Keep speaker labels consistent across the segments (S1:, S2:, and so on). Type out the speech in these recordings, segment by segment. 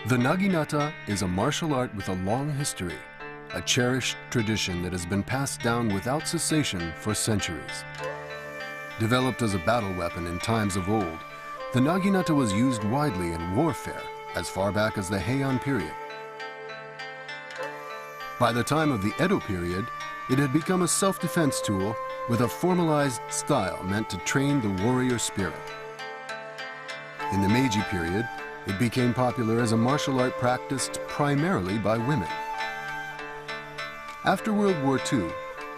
S1: The Naginata is a martial art with a long history, a cherished tradition that has been passed down without cessation for centuries. Developed as a battle weapon in times of old, the Naginata was used widely in warfare as far back as the Heian period. By the time of the Edo period, it had become a self-defense tool with a formalized style meant to train the warrior spirit. In the Meiji period, it became popular as a martial art practiced primarily by women. After World War II,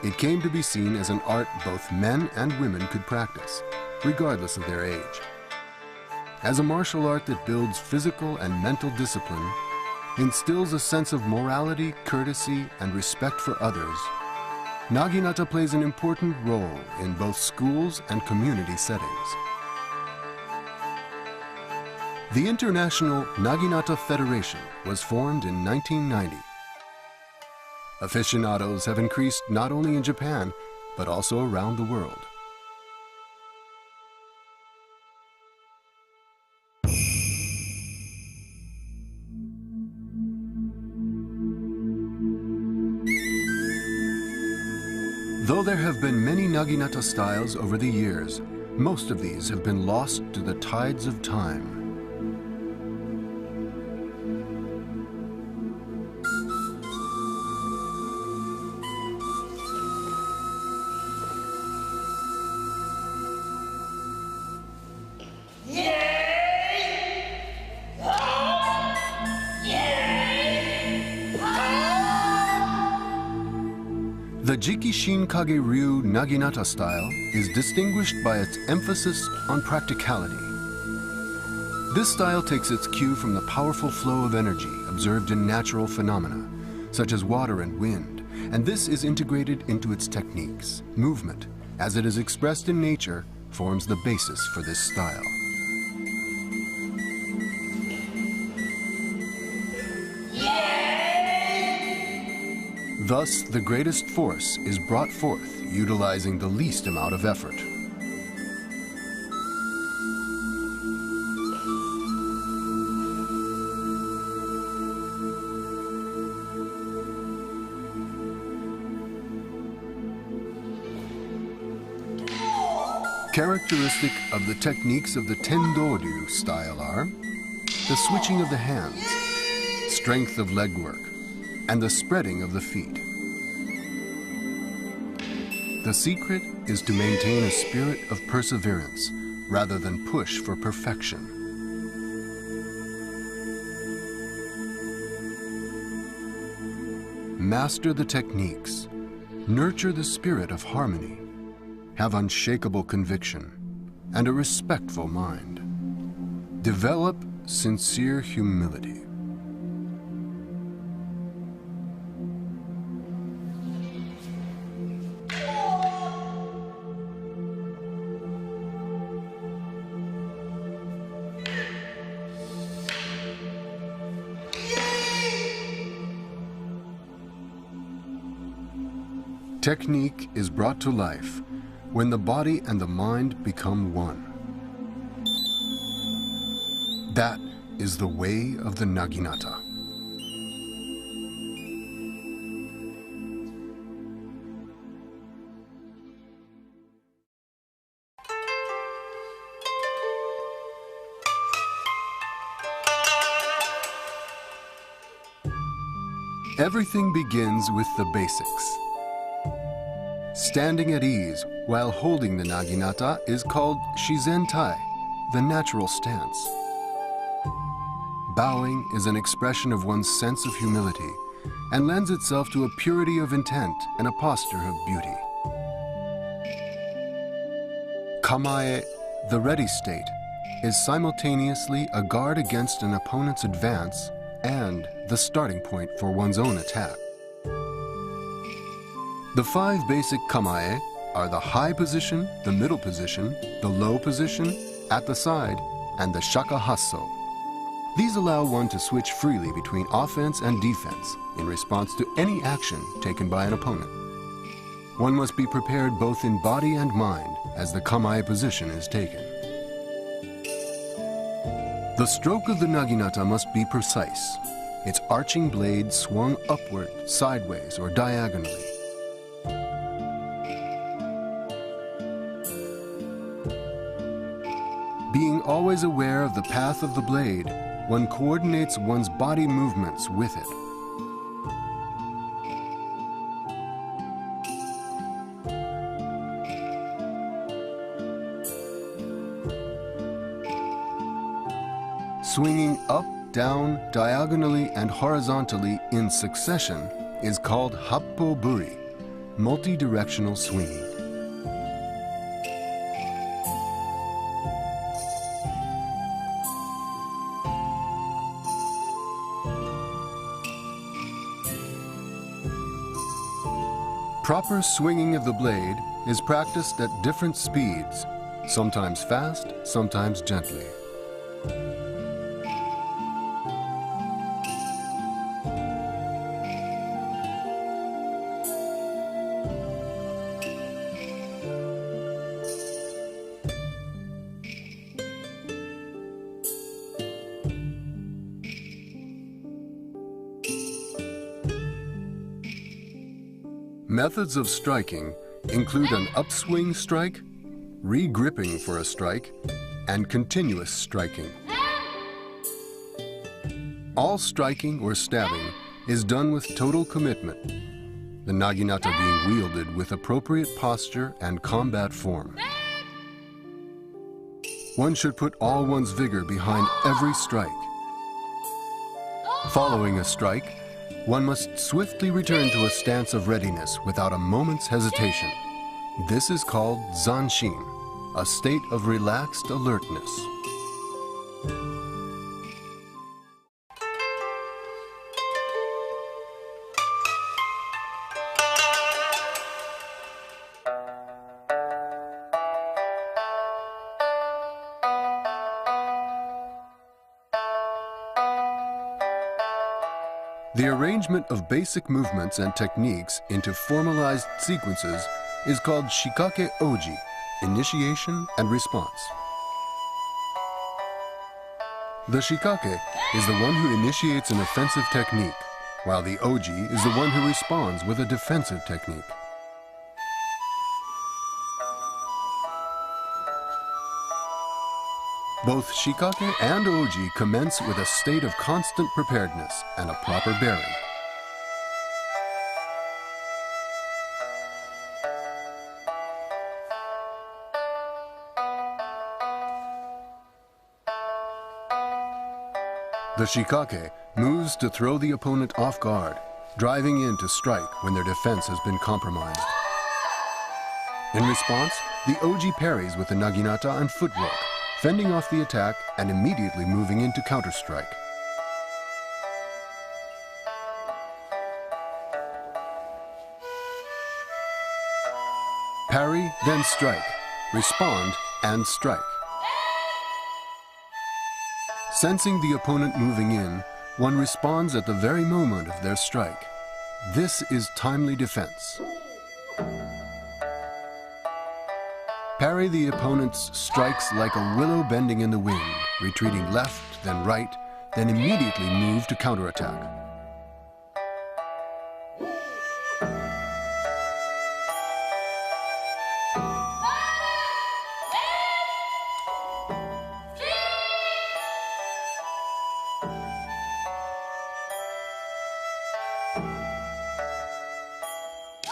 S1: it came to be seen as an art both men and women could practice, regardless of their age. As a martial art that builds physical and mental discipline, instills a sense of morality, courtesy, and respect for others, Naginata plays an important role in both schools and community settings. The International Naginata Federation was formed in 1990. Aficionados have increased not only in Japan, but also around the world. Though there have been many Naginata styles over the years, most of these have been lost to the tides of time. The Jikishin Kage-ryu Naginata style is distinguished by its emphasis on practicality. This style takes its cue from the powerful flow of energy observed in natural phenomena, such as water and wind, and this is integrated into its techniques. Movement, as it is expressed in nature, forms the basis for this style. Thus, the greatest force is brought forth, utilizing the least amount of effort. Characteristic of the techniques of the Tendo-ryu style are the switching of the hands, strength of leg work, and the spreading of the feet. The secret is to maintain a spirit of perseverance rather than push for perfection. Master the techniques, nurture the spirit of harmony, have unshakable conviction, and a respectful mind. Develop sincere humility. Technique is brought to life when the body and the mind become one. That is the way of the Naginata. Everything begins with the basics. Standing at ease while holding the Naginata is called Shizen-tai, the natural stance. Bowing is an expression of one's sense of humility and lends itself to a purity of intent and a posture of beauty. Kamae, the ready state, is simultaneously a guard against an opponent's advance and the starting point for one's own attack. The 5 basic kamae are the high position, the middle position, the low position, at the side, and the shakahasso. These allow one to switch freely between offense and defense in response to any action taken by an opponent. One must be prepared both in body and mind as the kamae position is taken. The stroke of the naginata must be precise. Its arching blade swung upward, sideways, or diagonally. Being always aware of the path of the blade, one coordinates one's body movements with it. Swinging up, down, diagonally, and horizontally in succession is called happo buri, multi-directional swinging. Proper swinging of the blade is practiced at different speeds, sometimes fast, sometimes gently. Methods of striking include an upswing strike, re-gripping for a strike, and continuous striking. All striking or stabbing is done with total commitment, the naginata being wielded with appropriate posture and combat form. One should put all one's vigor behind every strike. Following a strike, one must swiftly return to a stance of readiness without a moment's hesitation. This is called zanshin, a state of relaxed alertness. The arrangement of basic movements and techniques into formalized sequences is called shikake oji, initiation and response. The shikake is the one who initiates an offensive technique, while the oji is the one who responds with a defensive technique. Both shikake and oji commence with a state of constant preparedness and a proper bearing. The shikake moves to throw the opponent off guard, driving in to strike when their defense has been compromised. In response, the oji parries with the naginata and footwork, fending off the attack and immediately moving into counterstrike. Parry, then strike. Respond and strike. Sensing the opponent moving in, one responds at the very moment of their strike. This is timely defense. Parry the opponent's strikes like a willow bending in the wind, retreating left, then right, then immediately move to counterattack.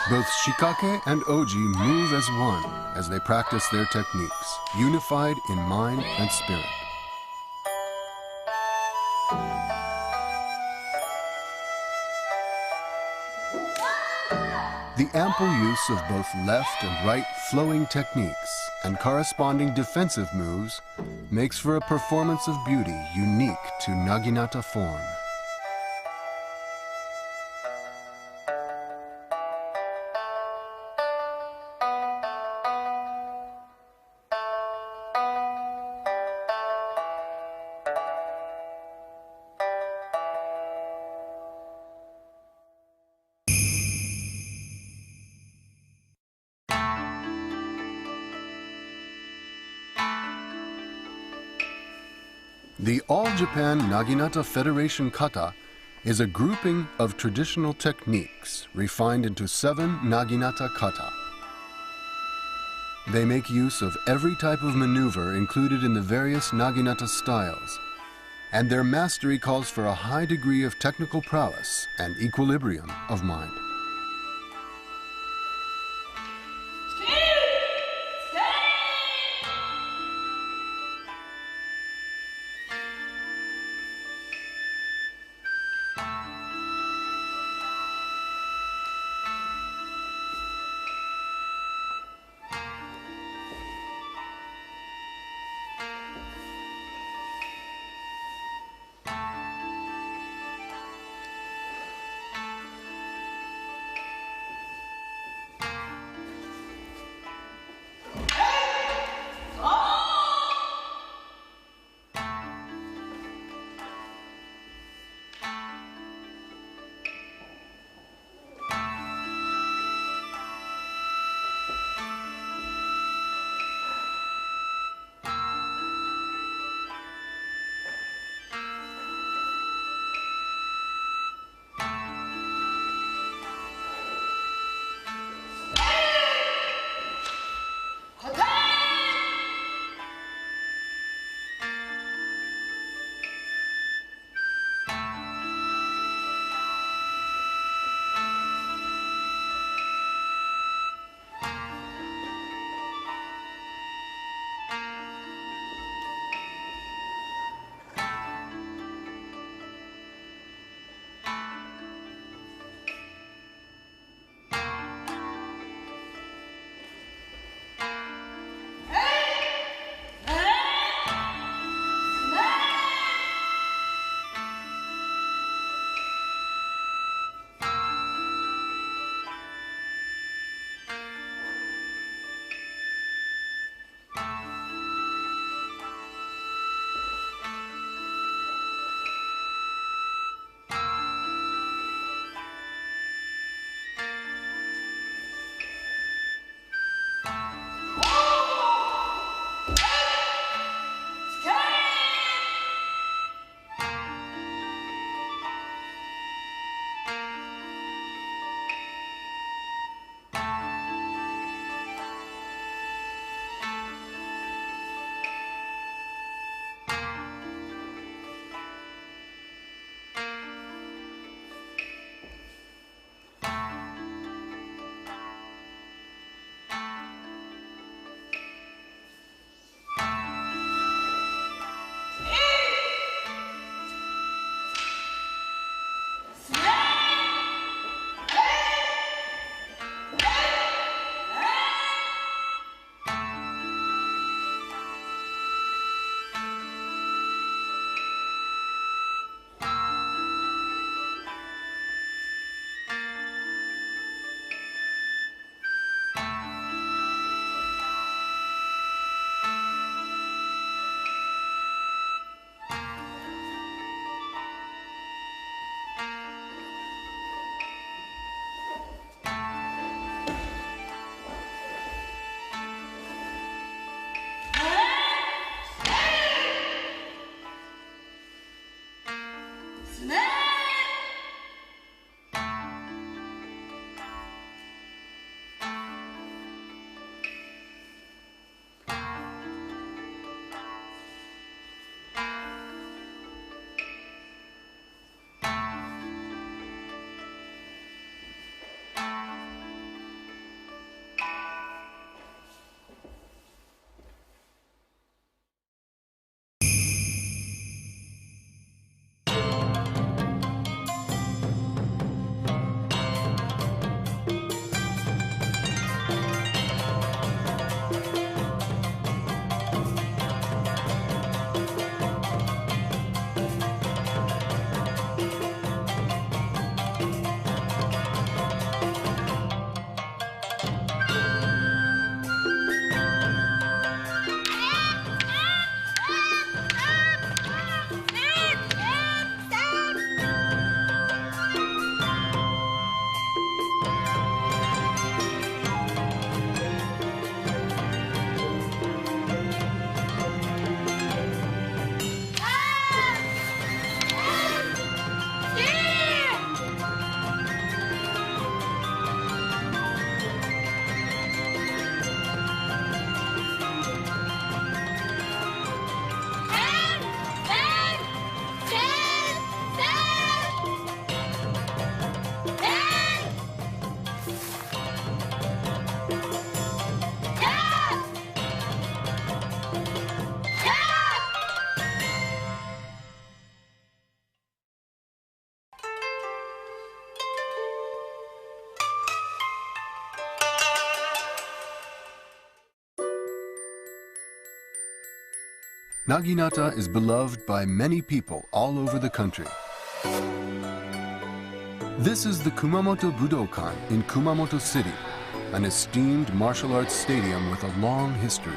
S1: Both shikake and oji move as one as they practice their techniques, unified in mind and spirit. The ample use of both left and right flowing techniques and corresponding defensive moves makes for a performance of beauty unique to naginata form. The All-Japan Naginata Federation kata is a grouping of traditional techniques refined into 7 Naginata kata. They make use of every type of maneuver included in the various Naginata styles, and their mastery calls for a high degree of technical prowess and equilibrium of mind. Naginata is beloved by many people all over the country. This is the Kumamoto Budokan in Kumamoto City, an esteemed martial arts stadium with a long history.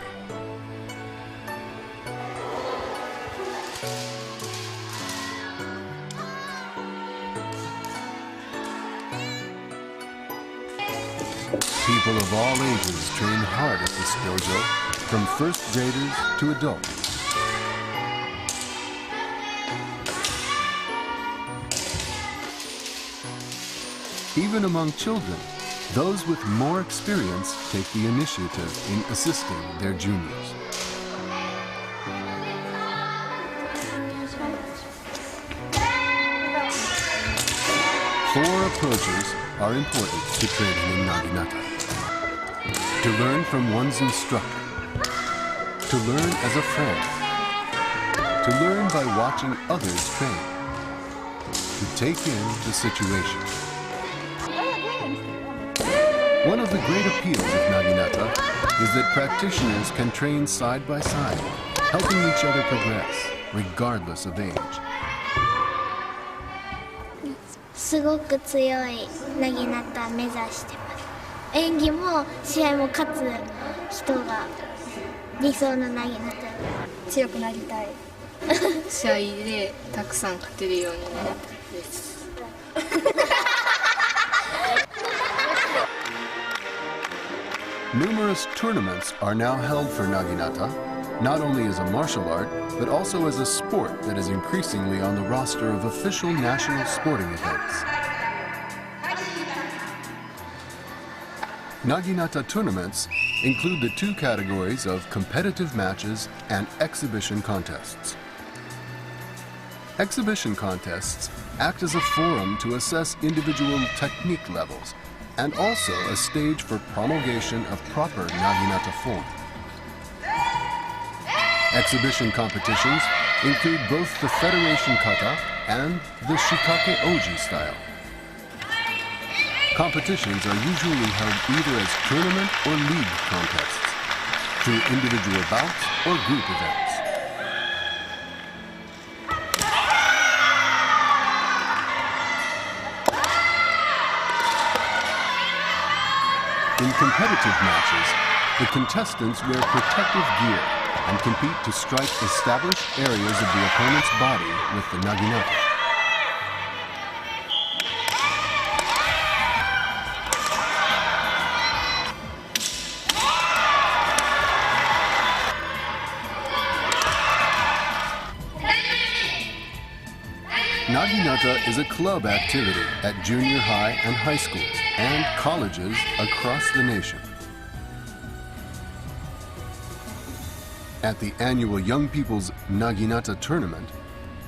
S1: People of all ages train hard at this dojo, from first graders to adults. Even among children, those with more experience take the initiative in assisting their juniors. Four approaches are important to training in Naginata. To learn from one's instructor, to learn as a friend, to learn by watching others train, to take in the situation. One of the great appeals of Naginata is that practitioners can train side by side, helping each other progress, regardless of age.
S2: すごく強いナギナタ目指してます。演技も試合も勝つ人が理想のナギナタ。強くなりたい。試合でたくさん勝てるようになりたいです。
S1: Numerous tournaments are now held for Naginata, not only as a martial art, but also as a sport that is increasingly on the roster of official national sporting events. Naginata tournaments include the two categories of competitive matches and exhibition contests. Exhibition contests act as a forum to assess individual technique levels and also a stage for promulgation of proper Naginata form. Exhibition competitions include both the Federation Kata and the Shikake Oji style. Competitions are usually held either as tournament or league contests, through individual bouts or group events. In competitive matches, the contestants wear protective gear and compete to strike established areas of the opponent's body with the Naginata. Naginata is a club activity at junior high and high schools and colleges across the nation. At the annual Young People's Naginata Tournament,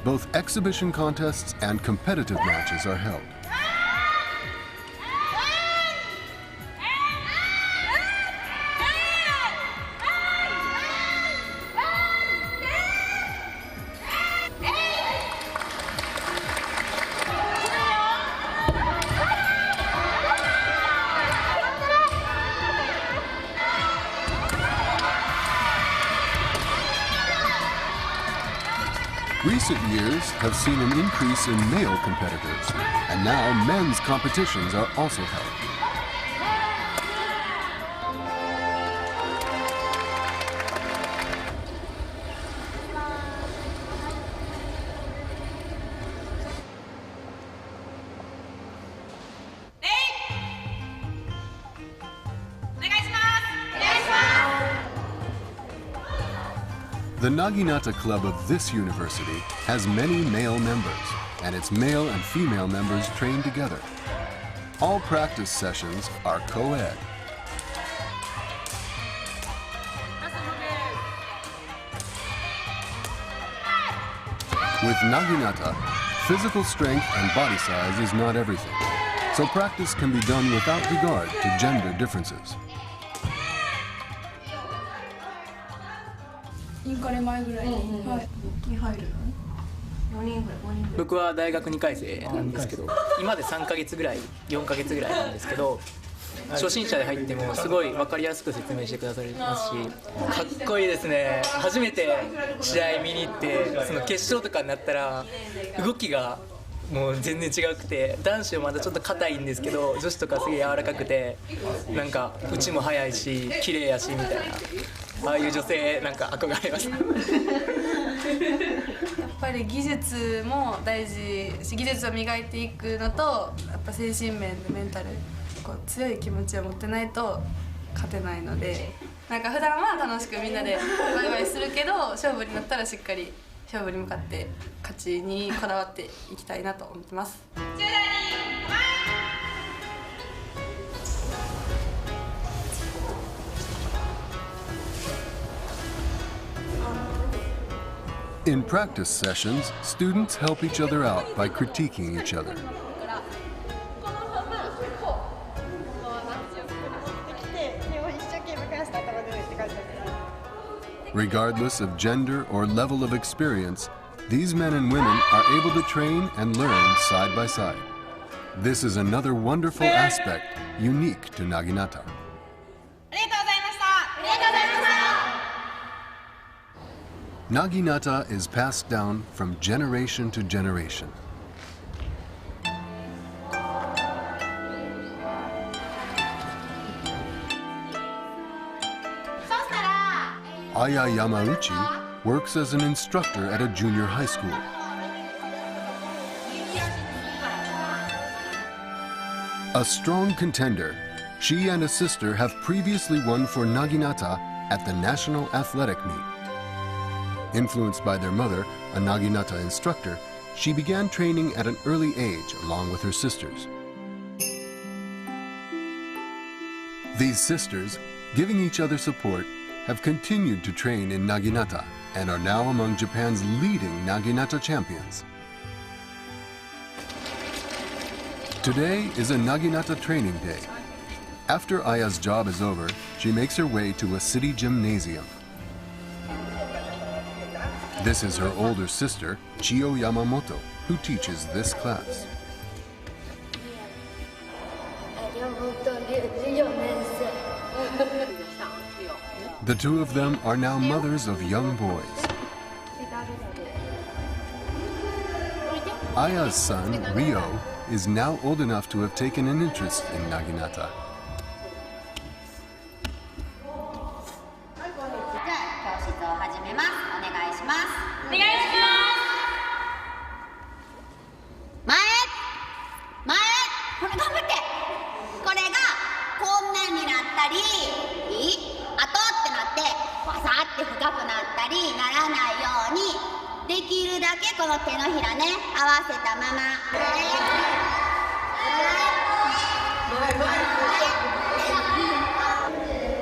S1: both exhibition contests and competitive matches are held. Recent years have seen an increase in male competitors, and now men's competitions are also held. The Naginata Club of this university has many male members, and its male and female members train together. All practice sessions are co-ed. With Naginata, physical strength and body size is not everything, so practice can be done without regard to gender differences.
S3: 僕は大学2回生なんですけど、今で3ヶ月ぐらい4ヶ月ぐらいなんですけど、初心者で入ってもすごい分かりやすく説明してくださりますし、かっこいいですね。初めて試合見に行って、その決勝とかになったら動きがもう全然違くて、男子はまだちょっと硬いんですけど、女子とかすげえ柔らかくて、なんか打ちも速いし綺麗やしみたいな、ああいう女性なんか憧れます。
S4: やっぱり技術も大事し、技術を磨いていくのと、やっぱ精神面でメンタルこう強い気持ちを持ってないと勝てないので、なんか普段は楽しくみんなでワイワイするけど、勝負になったらしっかり勝負に向かって勝ちにこだわっていきたいなと思ってます。
S1: In practice sessions, students help each other out by critiquing each other. Regardless of gender or level of experience, these men and women are able to train and learn side by side. This is another wonderful aspect unique to Naginata. Naginata is passed down from generation to generation. Aya Yamauchi works as an instructor at a junior high school. A strong contender, she and a sister have previously won for Naginata at the National Athletic Meet. Influenced by their mother, a Naginata instructor, she began training at an early age along with her sisters. These sisters, giving each other support, have continued to train in Naginata and are now among Japan's leading Naginata champions. Today is a Naginata training day. After Aya's job is over, she makes her way to a city gymnasium. This is her older sister, Chiyo Yamamoto, who teaches this class. The two of them are now mothers of young boys. Aya's son, Ryo, is now old enough to have taken an interest in Naginata.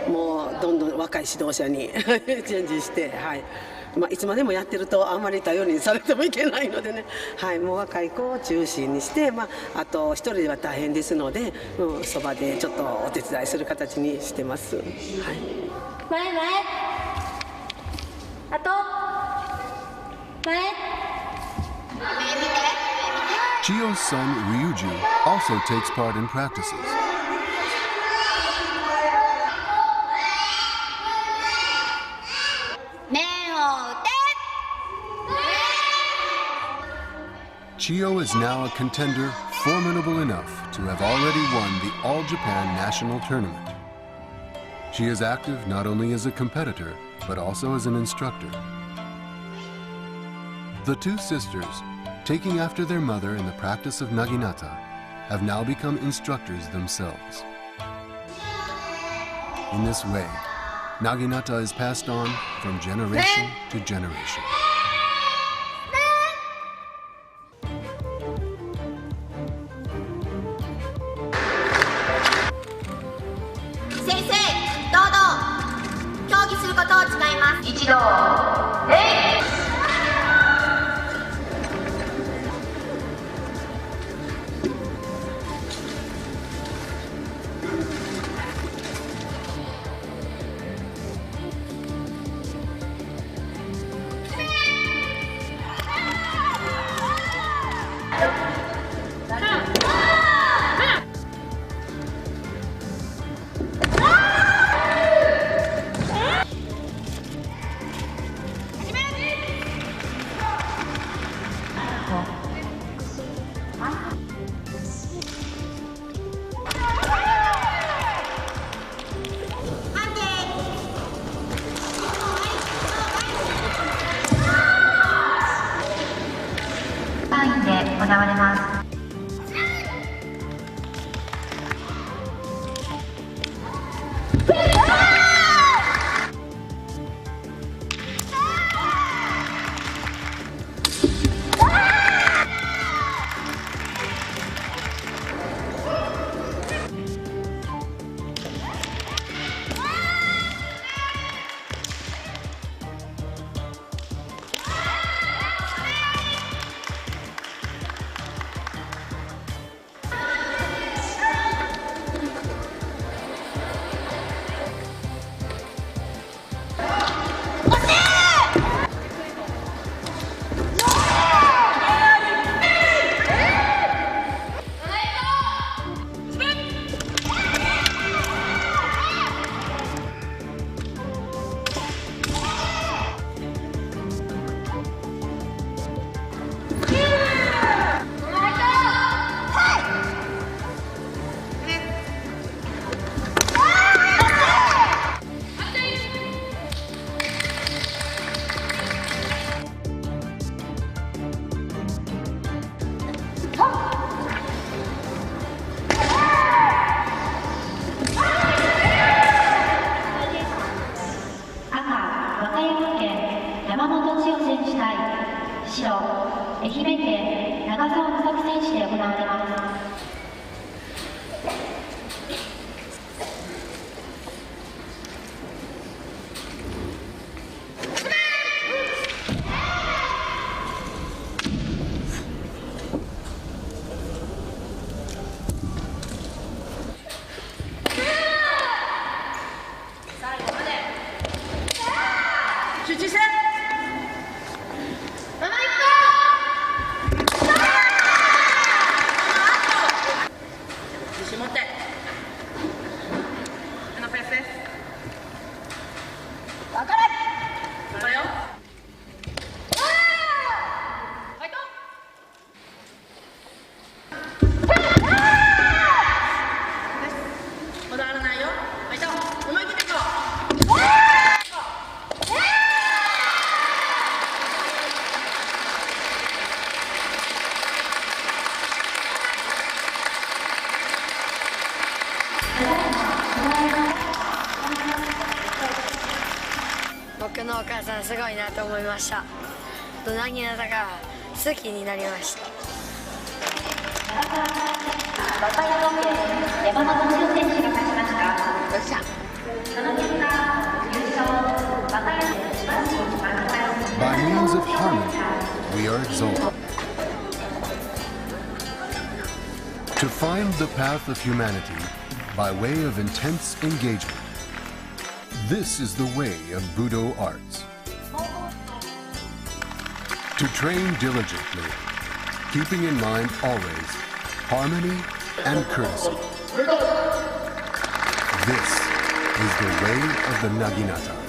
S5: もうどんどん若い指導者にチェンジして、はい、いつまでもやってるとあんまり頼りにされてもいけないのでね、はい、もう若い子を中心にして、あと一人では大変ですので、そばでちょっとお手伝いする形にしてます。はい、
S2: 前前あと前
S1: Chiyo's son, Ryuji, also takes part in practices. Chiyo is now a contender formidable enough to have already won the All-Japan National Tournament. She is active not only as a competitor, but also as an instructor. The two sisters, taking after their mother in the practice of Naginata, have now become instructors themselves. In this way, Naginata is passed on from generation to generation.
S6: 持って手のペースです。頑張れ頑張れよ。こだわらないよ。ファイト思い切っていこう。
S7: 僕のお母さんすごいなと思いました。なぎなたが好きになりました。
S1: By means of harmony, we are exalted. To find the path of humanity by way of intense engagement. This is the way of Budo arts. To train diligently, keeping in mind always harmony and courtesy. This is the way of the Naginata.